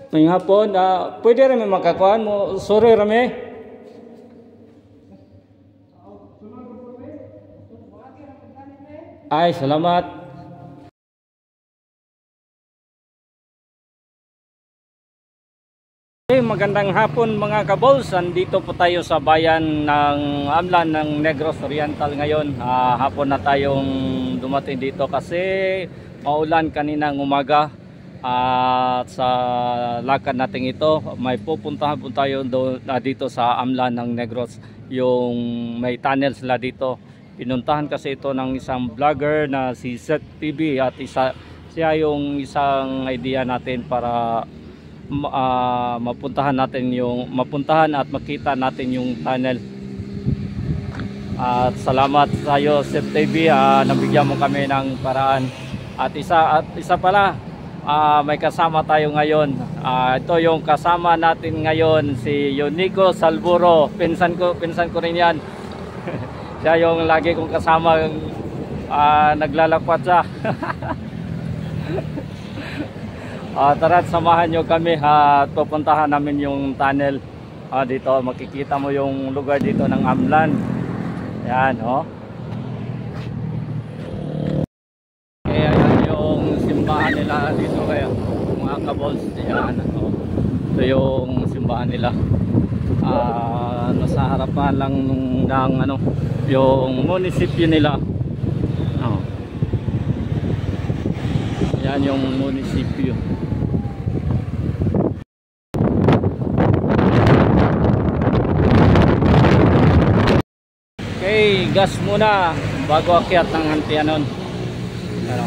May hapon, pwede rin may makakuan mo. Sorry rami. Ay, salamat. Okay, magandang hapon mga kabols. Andito po tayo sa bayan ng Amlan ng Negros Oriental ngayon. Hapon na tayong dumating dito kasi maulan kaninang umaga. At sa lakad natin ito, may pupuntahan po tayo dito sa Amlan ng Negros. Yung may tunnel sila dito. Pinuntahan kasi ito ng isang vlogger na si Seth TV at siya yung isang idea natin para mapuntahan at makita natin yung tunnel. At salamat sa iyo Seth TV, nabigyan mo kami ng paraan. At isa pala, may kasama tayo ngayon. Ito yung kasama natin ngayon, si Unico Salburo. Pinsan ko rin yan. Siya yung lagi kong kasama, naglalakwat siya. Tara, samahan nyo kami at pupuntahan namin yung tunnel. Dito makikita mo yung lugar dito ng Amlan. Yan, oh. Kaya yan yung simbahan nila dito kaya mga kabols. Yan, oh. Ito yung simbahan nila. Nasa harapan lang ng yung munisipyo nila. Oh. Yan yung munisipyo. Okay, gas muna bago akyat ng Hantianon. Ano?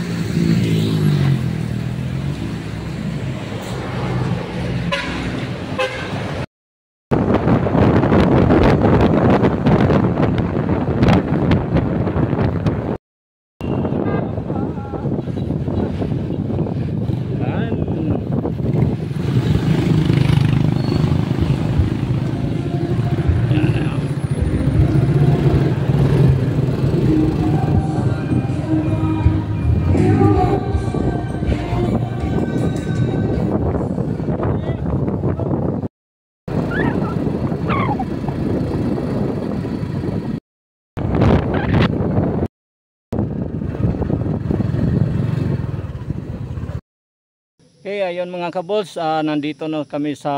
Okay, ayun mga kabols, nandito na kami sa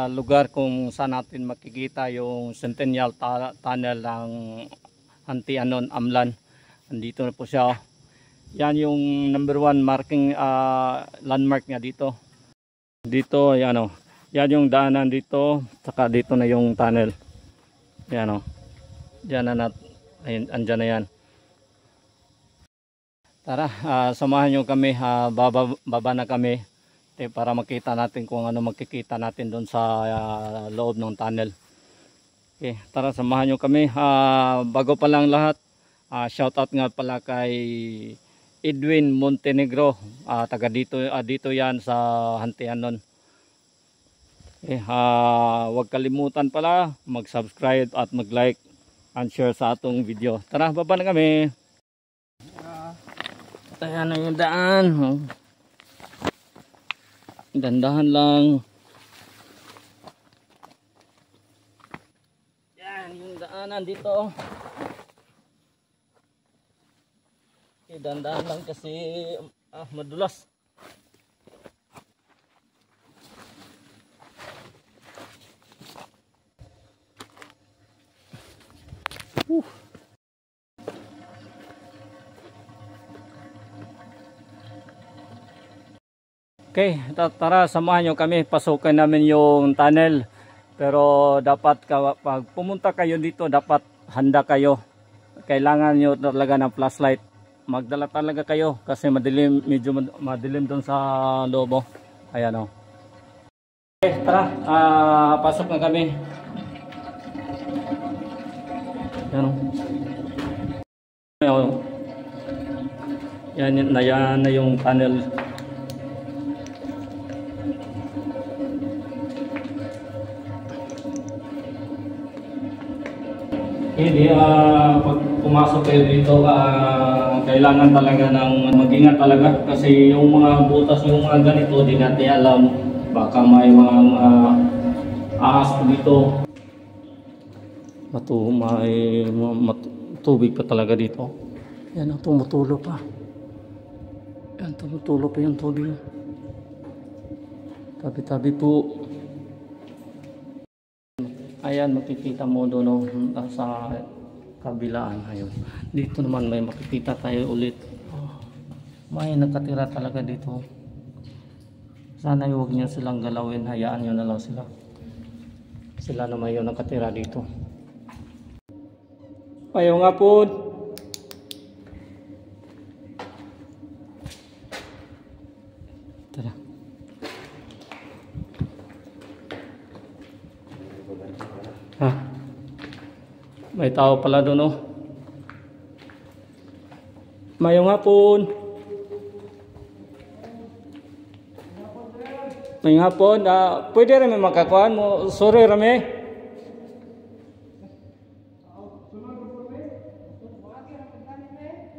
lugar kung saan natin makikita yung Centennial Tunnel ng Hantianon, Amlan. Nandito na po siya. Yan yung number 1 marking landmark niya dito. Dito, yan o. Yan yung daanan dito, saka dito na yung tunnel. Yan o. Diyan na andyan na yan. Tara, samahan nyo kami, baba na kami para makita natin kung ano makikita natin doon sa loob ng tunnel. Okay, tara, samahan nyo kami. Bago pa lang lahat, shoutout nga pala kay Edwin Montenegro, taga dito yan sa Hantianon. Okay, huwag kalimutan pala mag-subscribe at mag-like and share sa atong video. Tara, baba na kami. Ayan na yung daan. Dandahan lang. Yan yung daanan dito. Okay, dandahan lang kasi madulas. Okay, tara, samahan nyo kami. Pasukin namin yung tunnel. Pero dapat pag pumunta kayo dito, dapat handa kayo. Kailangan nyo talaga ng flashlight. Magdala talaga kayo kasi madilim, medyo madilim doon sa loob. Ayan o. Okay, tara, pasok na kami. Ayan o. Yan na yung tunnel. Hindi, pag pumasok kayo dito, kailangan talaga ng mag-ingat talaga kasi yung mga butas, yung mga ganito, di natin alam Baka may mga ahas po dito. Tubig pa talaga dito. Yan, tumutulo pa. Yan, tumutulo pa yung tubig. Tabi-tabi po. Ayan, makikita mo doon sa kabilaan. Ayun. Dito naman may makikita tayo ulit. May nakatira talaga dito. Sana huwag niyo silang galawin. Hayaan niyo na lang sila. Sila naman yung nakatira dito. Ayaw nga po. Tara. Ha? May tao pala doon, oh. Mayong hapon. Mayong hapon. Pwede rin may makakuhaan mo. Sorry, Rame.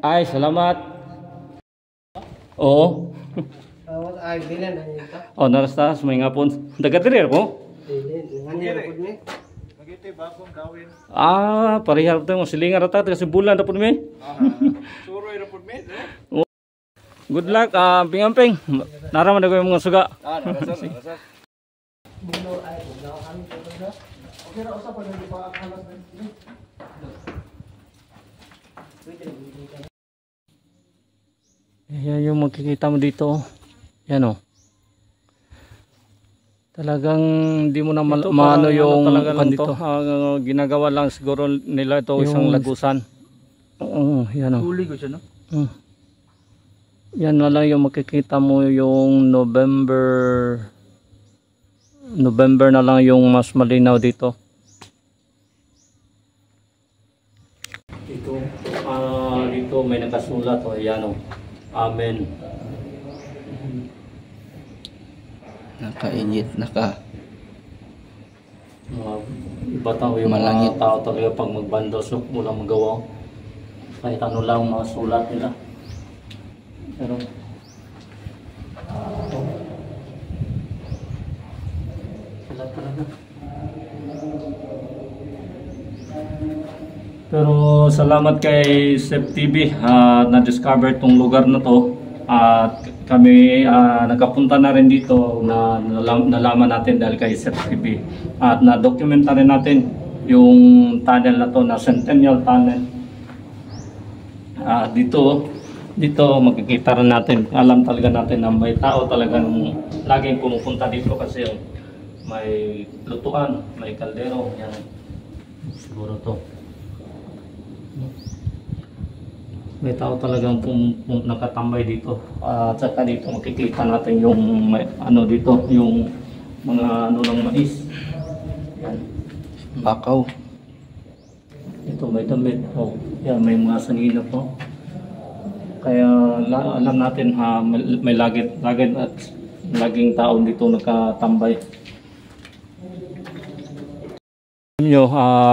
Ay, salamat. Oo. Ay, bilan na nito. Oh, narastas. Mayong hapon. Dagat-rir mo? Parihar tayo mo silingan rata kasi bulan ra pud mi. Suroy ra pud mi. Good luck, pingamping. Naraman na ko yung mga suga. Narasas. Bulo ay, bulo kami to. Okay ra usa pa di pa kalas na. Yan yung makikita mo dito. Yan o. Talagang hindi mo na maano yung dito. Ginagawa lang siguro nila ito isang lagusan. Oo, yan o. Huli ko siya, no? Yan na lang yung makikita mo yung November na lang yung mas malinaw dito. Dito may nakasulat o yan o. Amen. Nakainit, Iba tao yung mga tao talaga pag magbandos walang magawa. Kahit ano lang mga sulat nila. Pero sila talaga. Pero salamat kay Sep TV na-discover tong lugar na to. At kami nagkapunta na rin dito na nalaman natin dahil kay Sep TV. At na-documenta rin natin yung tunnel na to na Centennial Tunnel. Dito makikita rin natin, alam talaga natin na may tao talagang laging pumupunta dito kasi may lutuan, may kaldero, yan siguro to. May tao talagang nakatambay dito. At saka dito makikita natin yung dito, yung mga ng mais. Yan. Bakaw. Ito may damit. Oh, yan, may mga sanina po. Kaya alam natin may lagit at laging tao dito nakatambay.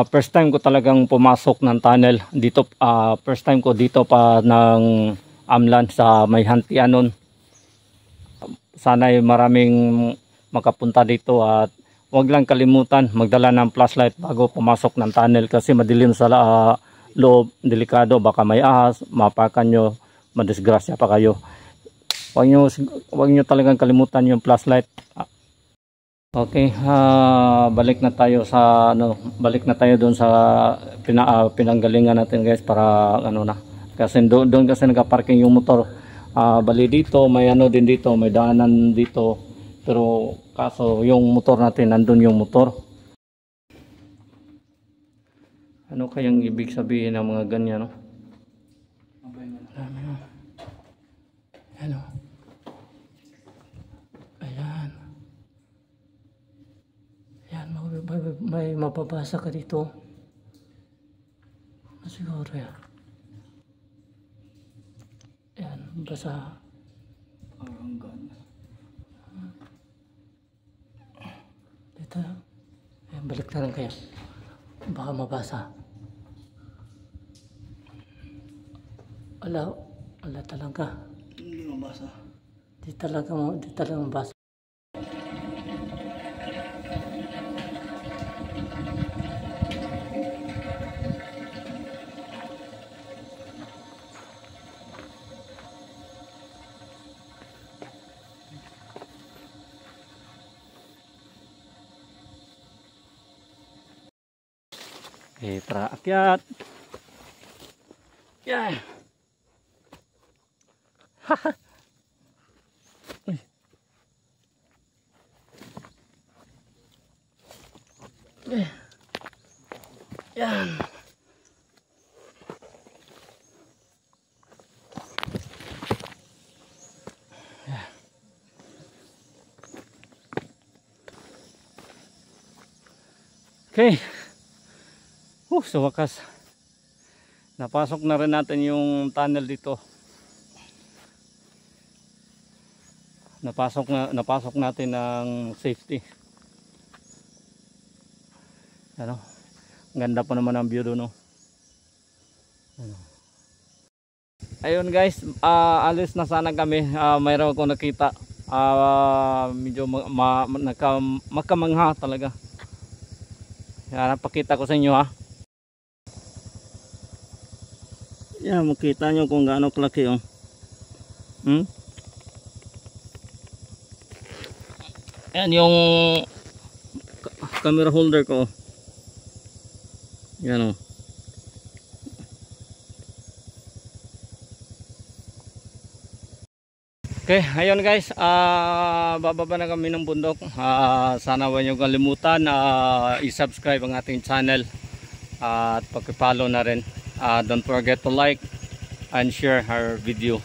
First time ko talagang pumasok ng tunnel dito. First time ko dito pa ng Amlan sa may Hantianon. Sana ay maraming makapunta dito at huwag lang kalimutan magdala ng flashlight bago pumasok ng tunnel kasi madilim sa loob, delikado, baka may ahas, mapakan nyo, madisgrasya pa kayo. Huwag nyo talagang kalimutan yung flashlight. Okay, balik na tayo doon sa pinanggalingan natin guys para na. Kasi doon kasi nagka-parking yung motor. Bali dito, may din dito, may daanan dito. Pero kaso yung motor natin, nandun yung motor. Ano kayang ibig sabihin ng mga ganyan, no? Ano? Ayan. Ayan, may mapabasa ka dito. Siguro yan. Ayan, basa. Parang gano'n. Dito. Ayan, balik na lang kaya. Baka mabasa. Wala talaga. Hindi mabasa. Di talaga mabasa. Okay, tara akyat. Yan. Haha. Uy. Yan. Okay. Sa wakas. Napasok na rin natin yung tunnel dito. Napasok natin ng safety. Ano? Ganda pa naman ang view doon, no? Ano? Ayun guys, alis na sana kami. Mayroon akong nakita. Medyo makamangha talaga. Yan, pakita ko sa inyo ha. Yan, makita nyo kung gaano kalaki oh. Yan yung camera holder ko. Yan oh. Okay, ayun guys, bababa na kami ng bundok. Sana huwag niyo kalimutan i-subscribe ang ating channel at pag-follow na rin. Don't forget to like and share our video.